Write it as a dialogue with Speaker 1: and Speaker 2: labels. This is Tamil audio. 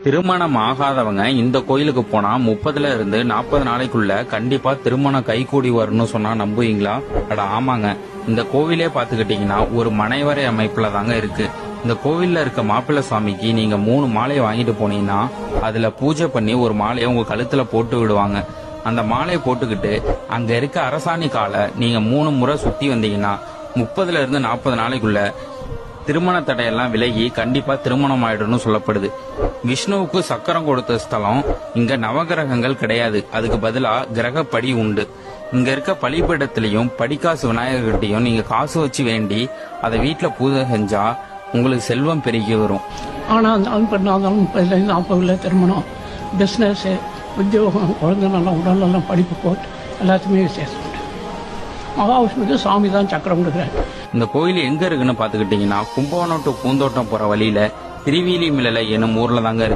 Speaker 1: திருமணம் ஆகாதவங்க இந்த கோயிலுக்கு போனா 30ல இருந்து 40 நாளைக்குள்ள கண்டிப்பா திருமணம் கைகூடி வரும்னு சொன்னா நம்புவீங்களா? அட ஆமாங்க. இந்த கோவிலே பாத்துக்கிட்டீங்கன்னா ஒரு மனைவரை அமைப்புல தாங்க இருக்கு. இந்த கோவில்ல இருக்க மாப்பிள்ளை சாமிக்கு நீங்க 3 மாலையை வாங்கிட்டு போனீங்கன்னா அதுல பூஜை பண்ணி ஒரு மாலையை உங்க கழுத்துல போட்டு விடுவாங்க. அந்த மாலையை போட்டுக்கிட்டு அங்க இருக்க அரசாணி காலை நீங்க 3 முறை சுத்தி வந்தீங்கன்னா 30ல இருந்து 40 நாளைக்குள்ள திருமண தடையெல்லாம் விலகி கண்டிப்பா திருமணம் ஆயிடும்னு சொல்லப்படுது. விஷ்ணுவுக்கு சக்கரம் கொடுத்த ஸ்தலம் இங்க நவகிரகங்கள் கிடையாது. அதுக்கு பதிலா கிரகப்படி உண்டு. இங்க இருக்க பலிபீடத்திலையும் படிக்காசு விநாயகர்கிட்டையும் நீங்க காசு வச்சு வேண்டி அதை வீட்டுல பூஜை செஞ்சா உங்களுக்கு செல்வம் பெருகி வரும்.
Speaker 2: ஆனால் இருந்தாலும் பெண்ணாந்தாலும் 30லேருந்து 40 திருமணம், பிஸ்னஸ், உத்தியோகம், குழந்தை நலம், உடல் நலம், படிப்பு போட்டு எல்லாத்துக்குமே விசேஷம் உண்டு. மகாவிஷ்ணுக்கு சாமி தான் சக்கரம் கொடுக்குறாரு.
Speaker 1: இந்த கோயில் எங்க இருக்குன்னு பாத்துக்கிட்டீங்கன்னா கும்பகோணம் டு பூந்தோட்டம் போற வழியில திருவிழிமிழலை எனும் ஊர்ல தாங்க இருக்கு.